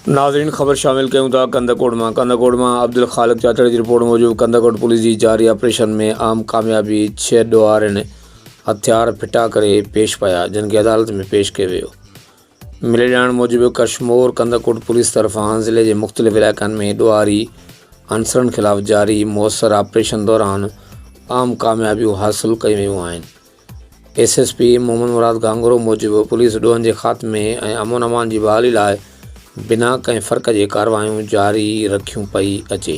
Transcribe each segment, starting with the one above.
नाज़रीन ख़बर शामिल कयूं था कंदकोट मां अब्दुल ख़ालिक चाचड़ की रिपोर्ट मूजिब कंदकोट पुलिस जी जारी ऑपरेशन में आम कामयाबी 6 ॾोहारिन हथियार फिटा करे पेश पाया जिन खे अदालत में पेश किया वियो। मिले ॼाण मूजिब कशमोर कंदकोट पुलिस तरफ़ां ज़िले के मुख़्तलिफ़ इलाइक़नि में ॾोहारी अंसरनि ख़िलाफ़ जारी मुअसर ऑपरेशन दौरान आम कामयाबियूं हासिल कयूं वियूं आहिनि। SSP मोहम्मद मुराद गांगरो मूजिब पुलिस ॾोहनि जे ख़ात्मे ऐं अमन अमान की बहाली लाइ बिना कंहिं फ़र्क़ जे कार्रवाइयूं जारी रखियूं पई अचे।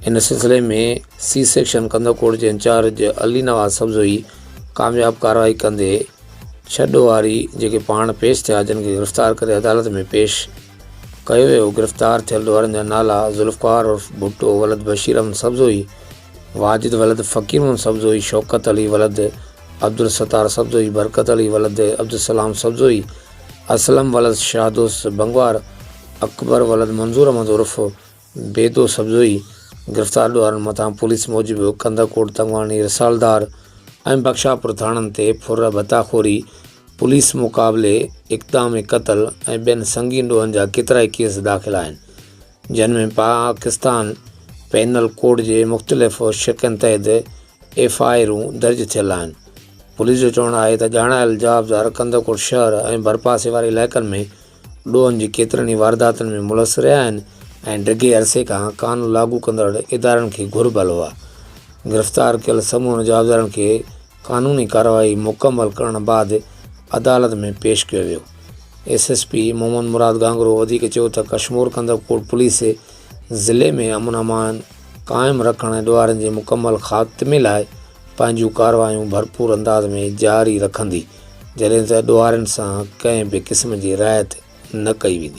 इन सिलसिले में C सेक्शन कंदकोट के इंचार्ज अली नवाज़ सब्ज़ोई कामयाब कार्रवाई कंदे 6 ॾोहारी जेके पाण पेश थिया जिन खे गिरफ़्तार करे अदालत में पेश कयो वियो। गिरफ़्तार थियल ॾोहारनि जा नाला ज़ुल्फ़कार उर्फ़ भुट्टो वलद बशीर अहमद सब्ज़ोई, वाजिद वलद फ़कीर मोहम्मद सब्ज़ोई, शौकत अली वलद अब्दुल सत्तार सब्ज़ोई, बरकत अली वलद अब्दुल सलाम सब्ज़ोई, असलम वलद शाहदोस बंगवार, अकबर वलद मंजूर अहमद उर्फ़ बेदो सब्ज़ोई। गिरफ़्तार ॾोहारनि मथां पुलिस मूजिब कंदकोट, तंगवाणी, रसालदार ऐं बख्शापुर थाणनि ते फुर भताखोरी, पुलिस मुक़ाबले, इक़दाम क़त्ल ऐं ॿियनि संगीन ॾोहनि जा केतिरा केस दाख़िल आहिनि जिन में पाकिस्तान पेनल कोड के मुख़्तलिफ़ शिकनि तहत FIR दर्ज थियल आहिनि। पुलिस जो चवणु आहे त ॼाणायल जवाबदार कंदकोट शहर ऐं भरपासे वारे इलाइक़नि में ॾोहनि जी केतिरनि ई वारदातुनि में मुलसिर रहिया आहिनि ऐं डिघे अरसे खां क़ानून लागू कंदड़ इदारनि खे घुरिबल हुआ। गिरफ़्तार कयल समूह जवाबदारनि खे क़ानूनी कार्रवाई मुकमल करण बाद अदालत में पेश कियो वियो। SSP मोहम्मद मुराद गांगरो वधीक चयो त कशमोर कंदकोट पुलिस ज़िले में अमन अमान क़ाइमु रखण ऐं ॾोहारनि जे मुकमल ख़ात्मे लाइ पंहिंजूं कार्रवाइयूं भरपूर अंदाज़ में जारी रखंदी जॾहिं त ॾोहारनि सां कंहिं बि क़िस्म जी रिआयत न कई वेंदी।